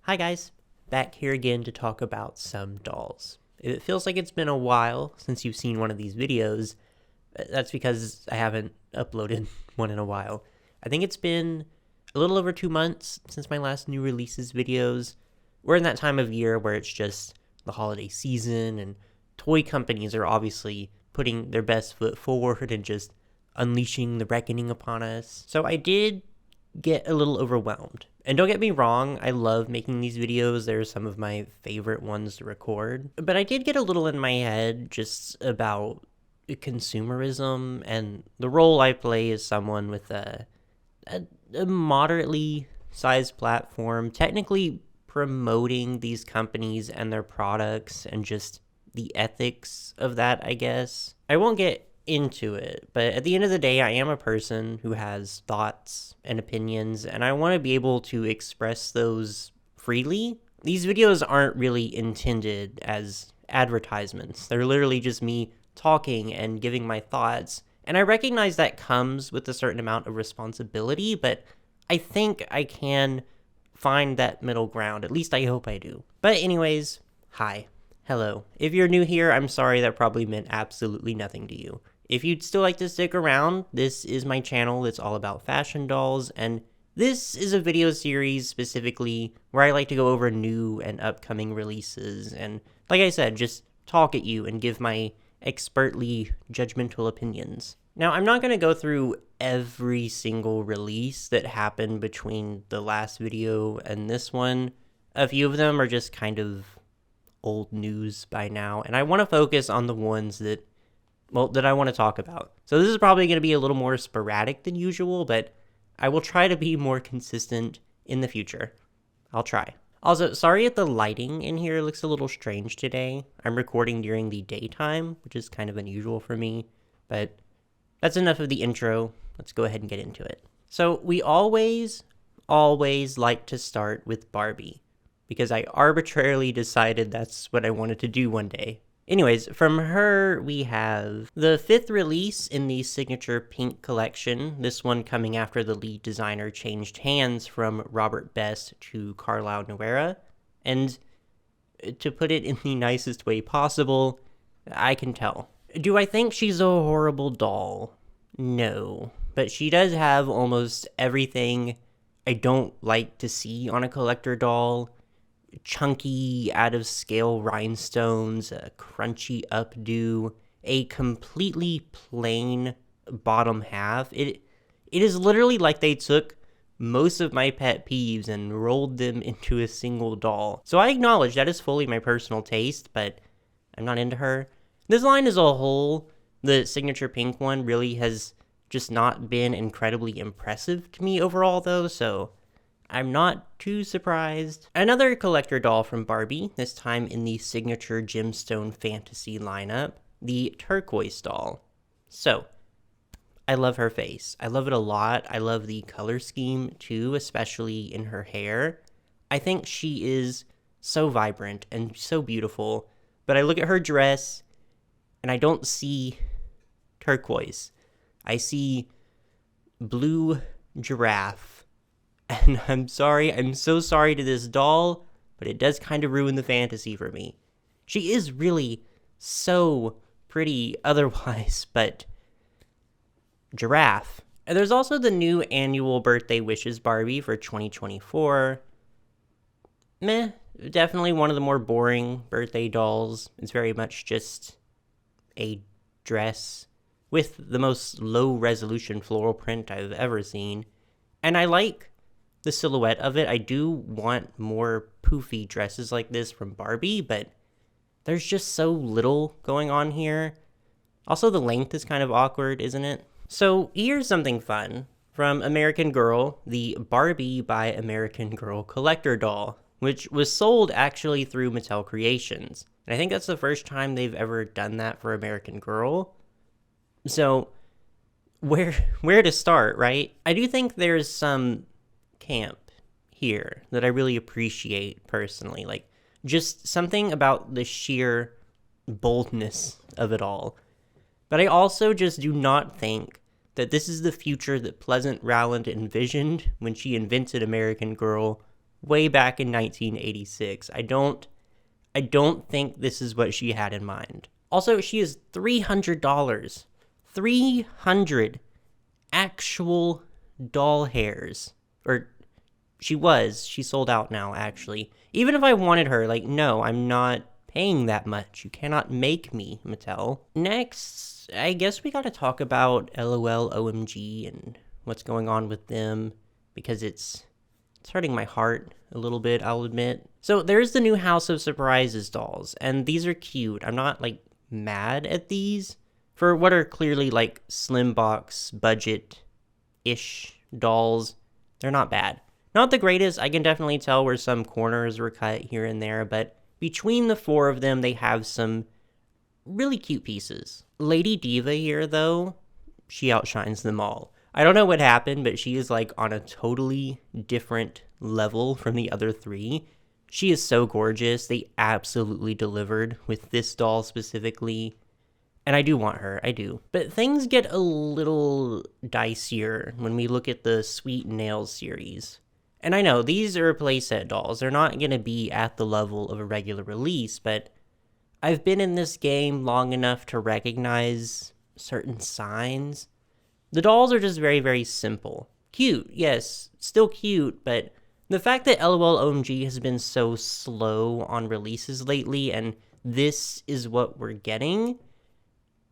Hi guys, back here again to talk about some dolls. It feels like it's been a while since you've seen one of these videos. That's because I haven't uploaded one in a while. I think it's been a little over 2 months since my last new releases videos. We're in that time of year where it's just the holiday season and toy companies are obviously putting their best foot forward and just unleashing the reckoning upon us. So I did get a little overwhelmed. And don't get me wrong, I love making these videos. They're some of my favorite ones to record. But I did get a little in my head just about consumerism and the role I play as someone with a moderately sized platform, technically promoting these companies and their products and just the ethics of that, I guess. I won't get into it, but at the end of the day, I am a person who has thoughts and opinions, and I want to be able to express those freely. These videos aren't really intended as advertisements. They're literally just me talking and giving my thoughts, and I recognize that comes with a certain amount of responsibility, but I think I can find that middle ground. At least I hope I do. But anyways, hi. Hello. If you're new here, I'm sorry that probably meant absolutely nothing to you. If you'd still like to stick around, this is my channel that's all about fashion dolls, and this is a video series specifically where I like to go over new and upcoming releases, and like I said, just talk at you and give my expertly judgmental opinions. Now, I'm not going to go through every single release that happened between the last video and this one. A few of them are just kind of old news by now, and I want to focus on the ones that I want to talk about. So this is probably going to be a little more sporadic than usual, but I will try to be more consistent in the future. I'll try. Also, sorry if the lighting in here looks a little strange today. I'm recording during the daytime, which is kind of unusual for me, but that's enough of the intro. Let's go ahead and get into it. So we always like to start with Barbie, because I arbitrarily decided that's what I wanted to do one day. Anyways, from her, we have the 5th release in the signature pink collection, this one coming after the lead designer changed hands from Robert Best to Carlisle Noguera. And to put it in the nicest way possible, I can tell. Do I think she's a horrible doll? No. But she does have almost everything I don't like to see on a collector doll. Chunky, out-of-scale rhinestones, a crunchy updo, a completely plain bottom half. It is literally like they took most of my pet peeves and rolled them into a single doll. So I acknowledge that is fully my personal taste, but I'm not into her. This line as a whole, the signature pink one, really has just not been incredibly impressive to me overall, though, so I'm not too surprised. Another collector doll from Barbie, this time in the signature gemstone fantasy lineup, the turquoise doll. So, I love her face. I love it a lot. I love the color scheme too, especially in her hair. I think she is so vibrant and so beautiful, but I look at her dress and I don't see turquoise. I see blue giraffe. And I'm so sorry to this doll, but it does kind of ruin the fantasy for me. She is really so pretty otherwise, but giraffe. And there's also the new annual birthday wishes Barbie for 2024. Meh, definitely one of the more boring birthday dolls. It's very much just a dress with the most low resolution floral print I've ever seen. And I like the silhouette of it. I do want more poofy dresses like this from Barbie, but there's just so little going on here. Also, the length is kind of awkward, isn't it? So here's something fun from American Girl, the Barbie by American Girl collector doll, which was sold actually through Mattel Creations. And I think that's the first time they've ever done that for American Girl. So where to start, right? I do think there's some camp here that I really appreciate personally, like just something about the sheer boldness of it all. But I also just do not think that this is the future that Pleasant Rowland envisioned when she invented American Girl way back in 1986. I don't think this is what she had in mind. Also, she is $300. 300 actual doll hairs. Or she sold out now, actually. Even if I wanted her, like, no, I'm not paying that much. You cannot make me, Mattel. Next, I guess we gotta talk about LOL OMG and what's going on with them, because it's hurting my heart a little bit, I'll admit. So there's the new House of Surprises dolls, and these are cute. I'm not, like, mad at these for what are clearly, like, slim box, budget-ish dolls. They're not bad. Not the greatest. I can definitely tell where some corners were cut here and there, but between the four of them, they have some really cute pieces. Lady Diva here, though, she outshines them all. I don't know what happened, but she is, like, on a totally different level from the other three. She is so gorgeous. They absolutely delivered with this doll specifically. And I do want her, I do. But things get a little dicier when we look at the Sweet Nails series. And I know, these are playset dolls. They're not going to be at the level of a regular release, but I've been in this game long enough to recognize certain signs. The dolls are just very, very simple. Cute, yes, still cute, but the fact that LOL OMG has been so slow on releases lately, and this is what we're getting,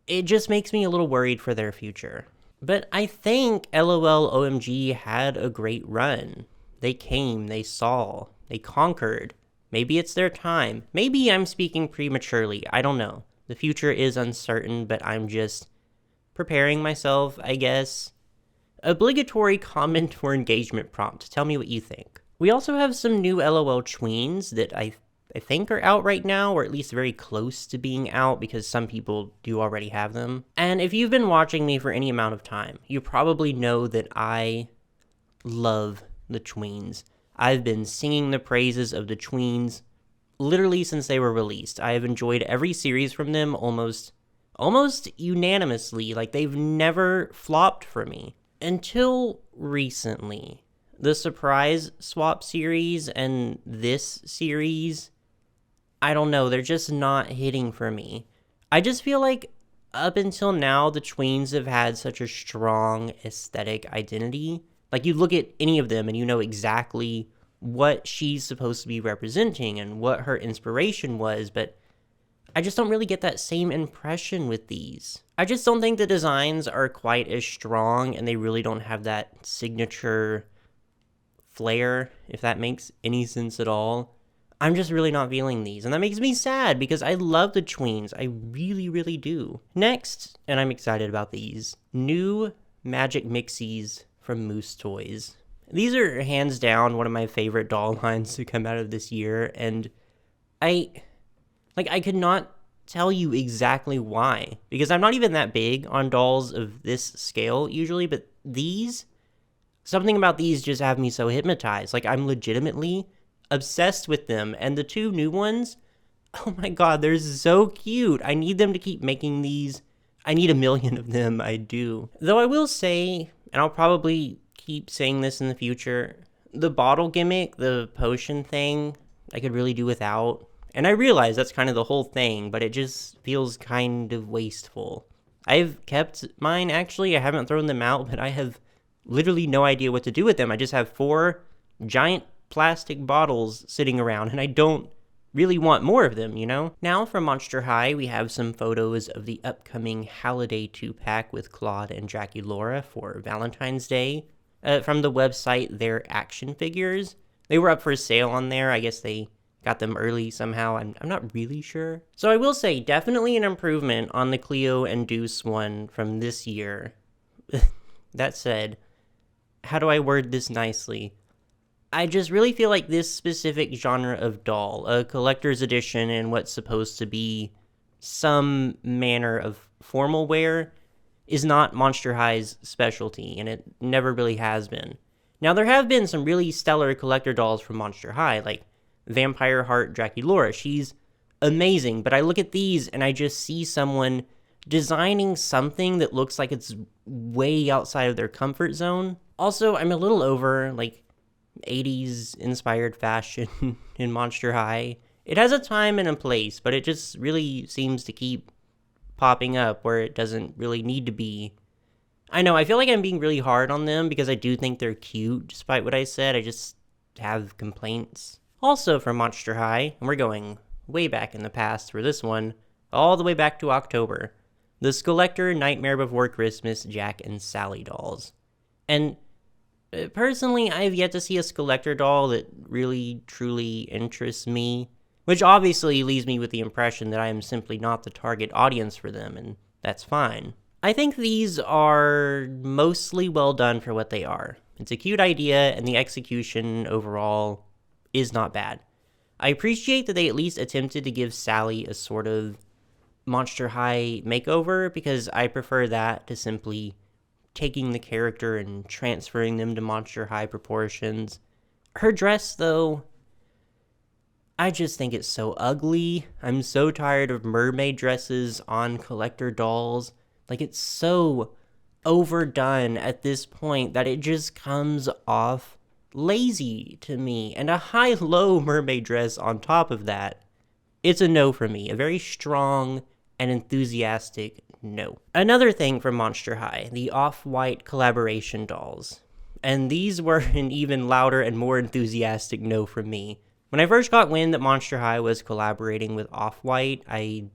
it just makes me a little worried for their future. But I think LOL OMG had a great run. They came, they saw, they conquered. Maybe it's their time. Maybe I'm speaking prematurely, I don't know. The future is uncertain, but I'm just preparing myself, I guess. Obligatory comment or engagement prompt. Tell me what you think. We also have some new LOL tweens that I think are out right now, or at least very close to being out, because some people do already have them. And if you've been watching me for any amount of time, you probably know that I love the tweens. I've been singing the praises of the tweens literally since they were released. I have enjoyed every series from them almost unanimously. Like, they've never flopped for me. Until recently. The Surprise Swap series and this series, I don't know, they're just not hitting for me. I just feel like up until now, the tweens have had such a strong aesthetic identity. Like, you look at any of them and you know exactly what she's supposed to be representing and what her inspiration was, but I just don't really get that same impression with these. I just don't think the designs are quite as strong, and they really don't have that signature flair, if that makes any sense at all. I'm just really not feeling these, and that makes me sad because I love the tweens. I really, really do. Next, and I'm excited about these, new Magic Mixies from Moose Toys. These are hands down one of my favorite doll lines to come out of this year, and I could not tell you exactly why, because I'm not even that big on dolls of this scale usually, but something about these just have me so hypnotized. Like, I'm legitimately obsessed with them, and the two new ones, oh my god, they're so cute. I need them to keep making these. I need 1 million of them, I do. Though I will say, and I'll probably keep saying this in the future, the bottle gimmick, the potion thing, I could really do without. And I realize that's kind of the whole thing, but it just feels kind of wasteful. I've kept mine, actually. I haven't thrown them out, but I have literally no idea what to do with them. I just have 4 giant plastic bottles sitting around, and I don't really want more of them, you know? Now from Monster High, we have some photos of the upcoming Halliday 2-pack with Claude and Jackie Laura for Valentine's Day. From the website, their action figures. They were up for sale on there. I guess they got them early somehow. I'm not really sure. So I will say, definitely an improvement on the Cleo and Deuce one from this year. That said, how do I word this nicely? I just really feel like this specific genre of doll, a collector's edition and what's supposed to be some manner of formal wear, is not Monster High's specialty, and it never really has been. Now, there have been some really stellar collector dolls from Monster High, like Vampire Heart Jackie Laura. She's amazing, but I look at these and I just see someone designing something that looks like it's way outside of their comfort zone. Also, I'm a little over, 80s inspired fashion in Monster High. It has a time and a place, but it just really seems to keep popping up where it doesn't really need to be. I know, I feel like I'm being really hard on them because I do think they're cute, despite what I said. I just have complaints. Also from Monster High, and we're going way back in the past for this one, all the way back to October, the Skeletor Nightmare Before Christmas Jack and Sally dolls. And personally, I've yet to see a Skeletor doll that really, truly interests me, which obviously leaves me with the impression that I am simply not the target audience for them, and that's fine. I think these are mostly well done for what they are. It's a cute idea, and the execution overall is not bad. I appreciate that they at least attempted to give Sally a sort of Monster High makeover, because I prefer that to simply taking the character and transferring them to Monster High proportions. Her dress, though, I just think it's so ugly. I'm so tired of mermaid dresses on collector dolls. Like, it's so overdone at this point that it just comes off lazy to me. And a high-low mermaid dress on top of that, it's a no for me. A very strong and enthusiastic no. Another thing from Monster High, the Off-White collaboration dolls. And these were an even louder and more enthusiastic no from me. When I first got wind that Monster High was collaborating with Off-White, I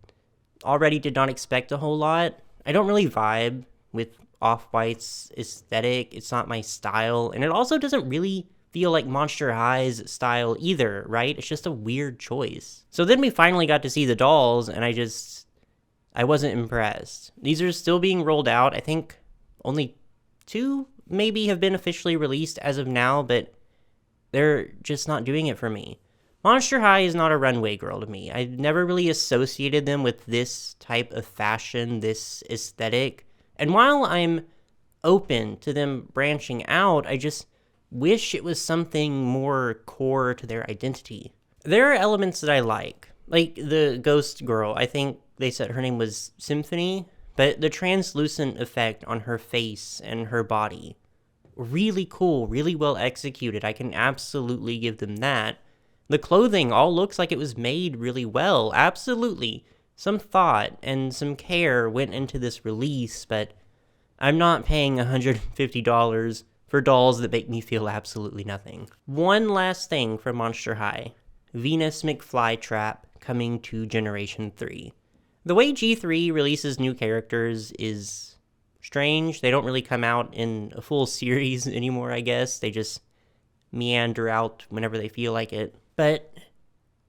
already did not expect a whole lot. I don't really vibe with Off-White's aesthetic. It's not my style. And it also doesn't really feel like Monster High's style either, right? It's just a weird choice. So then we finally got to see the dolls, and I wasn't impressed. These are still being rolled out. I think only 2 maybe have been officially released as of now, but they're just not doing it for me. Monster High is not a runway girl to me. I've never really associated them with this type of fashion, this aesthetic. And while I'm open to them branching out, I just wish it was something more core to their identity. There are elements that I like the ghost girl. I think they said her name was Symphony, but the translucent effect on her face and her body, really cool, really well executed. I can absolutely give them that. The clothing all looks like it was made really well. Absolutely. Some thought and some care went into this release, but I'm not paying $150 for dolls that make me feel absolutely nothing. One last thing from Monster High. Venus McFlytrap coming to Generation 3. The way G3 releases new characters is strange. They don't really come out in a full series anymore, I guess. They just meander out whenever they feel like it. But,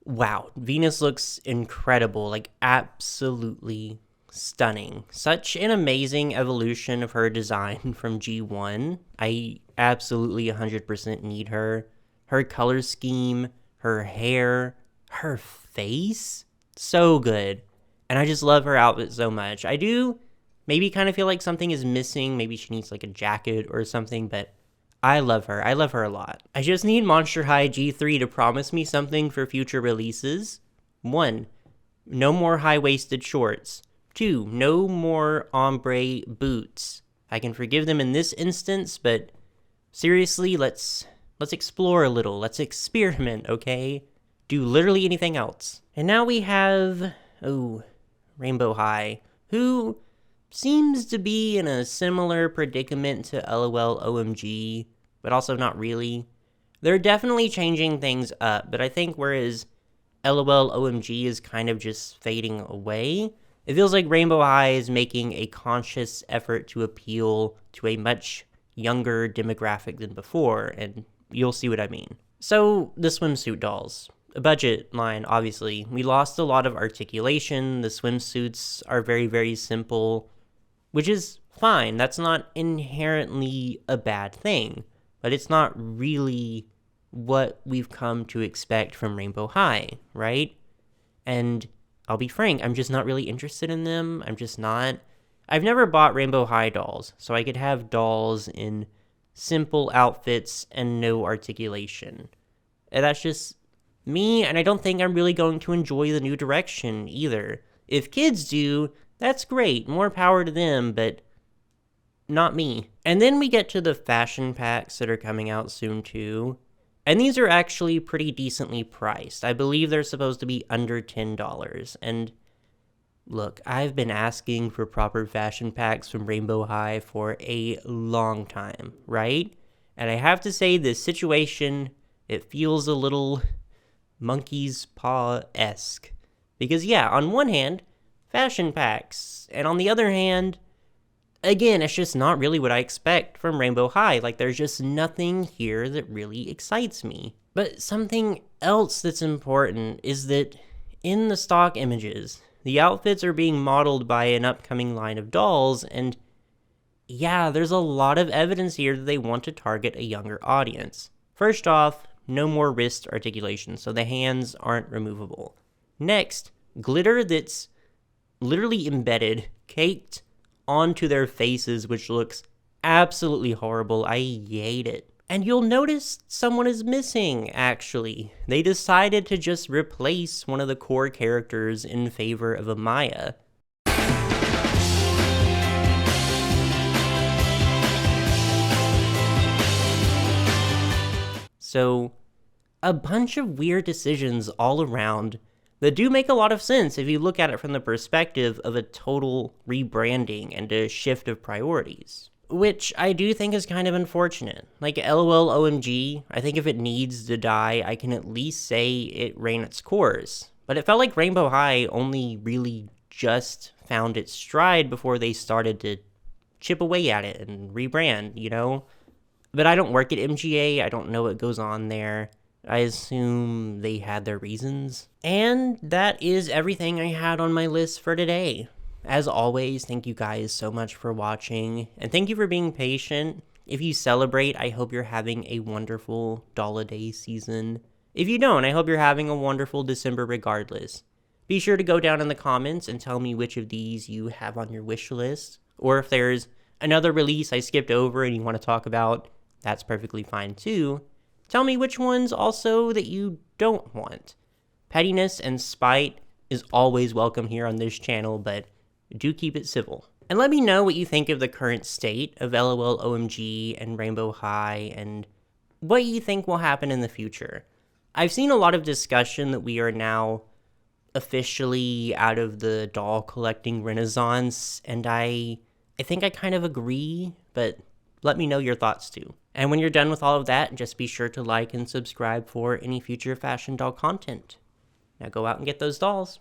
wow, Venus looks incredible, like absolutely stunning. Such an amazing evolution of her design from G1. I absolutely 100% need her. Her color scheme, her hair, her face, so good. And I just love her outfit so much. I do maybe kind of feel like something is missing. Maybe she needs like a jacket or something, but I love her. I love her a lot. I just need Monster High G3 to promise me something for future releases. 1, no more high-waisted shorts. 2, no more ombre boots. I can forgive them in this instance, but seriously, let's explore a little. Let's experiment, okay? Do literally anything else. And now we have, Rainbow High, who seems to be in a similar predicament to LOL OMG, but also not really. They're definitely changing things up, but I think whereas LOL OMG is kind of just fading away, it feels like Rainbow High is making a conscious effort to appeal to a much younger demographic than before, and you'll see what I mean. So, the swimsuit dolls. A budget line, obviously. We lost a lot of articulation. The swimsuits are very, very simple, which is fine. That's not inherently a bad thing, but it's not really what we've come to expect from Rainbow High, right? And I'll be frank, I'm just not really interested in them. I'm just not. I've never bought Rainbow High dolls, so I could have dolls in simple outfits and no articulation. And that's just me, and I don't think I'm really going to enjoy the new direction either. If kids do, that's great, more power to them, but not me. And then we get to the fashion packs that are coming out soon too. And these are actually pretty decently priced. I believe they're supposed to be under $10. And look, I've been asking for proper fashion packs from Rainbow High for a long time, right? And I have to say, this situation, it feels a little monkey's paw-esque. Because yeah, on one hand, fashion packs, and on the other hand, again, it's just not really what I expect from Rainbow High. Like, there's just nothing here that really excites me. But something else that's important is that in the stock images, the outfits are being modeled by an upcoming line of dolls, and yeah, there's a lot of evidence here that they want to target a younger audience. First off, no more wrist articulation, so the hands aren't removable. Next, glitter that's literally embedded, caked onto their faces, which looks absolutely horrible. I hate it. And you'll notice someone is missing, actually. They decided to just replace one of the core characters in favor of a Maya. So, a bunch of weird decisions all around that do make a lot of sense if you look at it from the perspective of a total rebranding and a shift of priorities. Which I do think is kind of unfortunate. Like, LOL OMG, I think if it needs to die, I can at least say it ran its course. But it felt like Rainbow High only really just found its stride before they started to chip away at it and rebrand, you know? But I don't work at MGA, I don't know what goes on there. I assume they had their reasons. And that is everything I had on my list for today. As always, thank you guys so much for watching, and thank you for being patient. If you celebrate, I hope you're having a wonderful Day season. If you don't, I hope you're having a wonderful December regardless. Be sure to go down in the comments and tell me which of these you have on your wish list, or if there's another release I skipped over and you want to talk about, that's perfectly fine too. Tell me which ones also that you don't want. Pettiness and spite is always welcome here on this channel, but do keep it civil. And let me know what you think of the current state of LOL OMG and Rainbow High and what you think will happen in the future. I've seen a lot of discussion that we are now officially out of the doll collecting renaissance, and I think I kind of agree, but let me know your thoughts too. And when you're done with all of that, just be sure to like and subscribe for any future fashion doll content. Now go out and get those dolls.